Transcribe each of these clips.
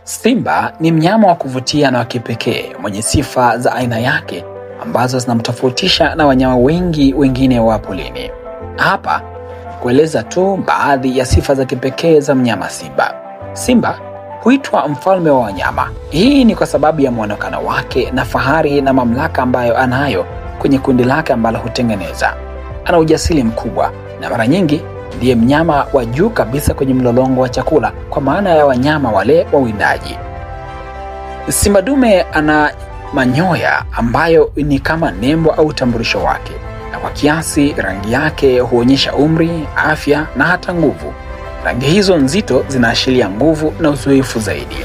Simba ni mnyama wa kuvutia na wa kipekee mwenye sifa za aina yake ambazo zinamtofautisha na wanyama wengi wengine wa porini. Hapa kueleza tu baadhi ya sifa za kipekee za mnyama simba. Simba huitwa mfalme wa wanyama. Hii ni kwa sababu ya muonekano wake na fahari na mamlaka ambayo anayo kwenye kundi lake ambalo hutengeneza. Ana ujasiri mkubwa na mara nyingi ndiye mnyama wa juu kabisa kwenye mlolongo wa chakula kwa maana ya wanyama wale wawindaji. Simba dume ana manyoya ambayo ni kama nembo au utambulisho wake, na kwa kiasi rangi yake huonyesha umri, afya na hata nguvu. Rangi hizo nzito zinaashiria nguvu na uzoefu zaidi.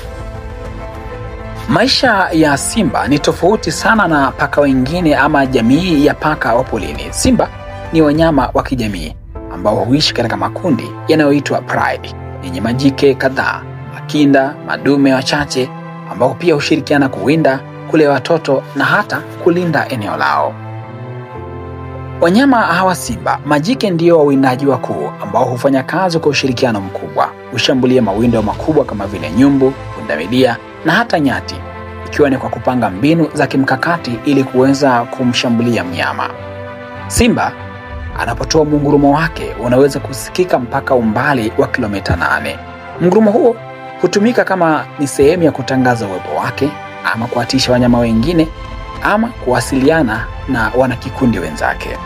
Maisha ya simba ni tofauti sana na paka wengine ama jamii ya paka wa porini. Simba ni wanyama wa kijamii ambao huishi katika makundi yanayoitwa pride yenye majike kadhaa, makinda, madume wachache ambao pia hushirikiana kuwinda, kulea watoto na hata kulinda eneo lao. Wanyama hawa simba, majike ndio wawindaji wakuu ambao hufanya kazi kwa ushirikiano mkubwa. Hushambulia mawindo makubwa kama vile nyumbu, pundamilia na hata nyati, ikiwa ni kwa kupanga mbinu za kimkakati ili kuweza kumshambulia mnyama. Simba anapotoa mungurumo wake unaweza kusikika mpaka umbali wa kilomita 8. Mungurumo huo hutumika kama ni sehemu ya kutangaza uwepo wake ama kuwatisha wanyama wengine ama kuwasiliana na wanakikundi wenzake.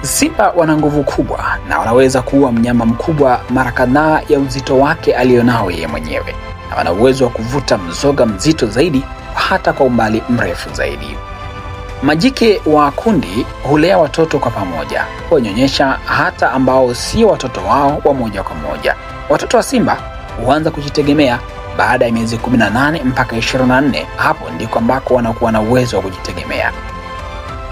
Simba wana nguvu kubwa na wanaweza kuua mnyama mkubwa mara kadhaa ya uzito wake alionao yeye mwenyewe, na wana uwezo wa kuvuta mzoga mzito zaidi hata kwa umbali mrefu zaidi. Majike wa kundi hulea watoto kwa pamoja, hunyonyesha hata ambao si watoto wao wa moja kwa moja. Watoto wa simba huanza kujitegemea baada ya miezi 18 mpaka 24. Hapo ndiko ambako wanakuwa na uwezo wa kujitegemea.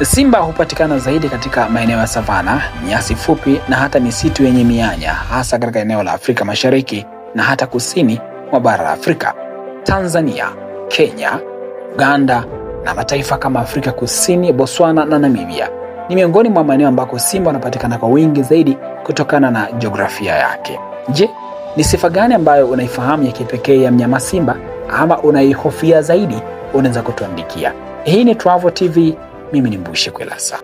Simba hupatikana zaidi katika maeneo ya savana, nyasi fupi na hata misitu yenye mianya, hasa katika eneo la Afrika Mashariki na hata kusini mwa bara la Afrika. Tanzania, Kenya, Uganda na mataifa kama Afrika Kusini, Botswana na Namibia ni miongoni mwa maeneo ambako simba wanapatikana kwa wingi zaidi kutokana na jiografia yake. Je, ni sifa gani ambayo unaifahamu ya kipekee ya mnyama simba ama unaihofia zaidi? Unaweza kutuandikia. Hii ni Travo TV, mimi ni Mbushi Kwelasa.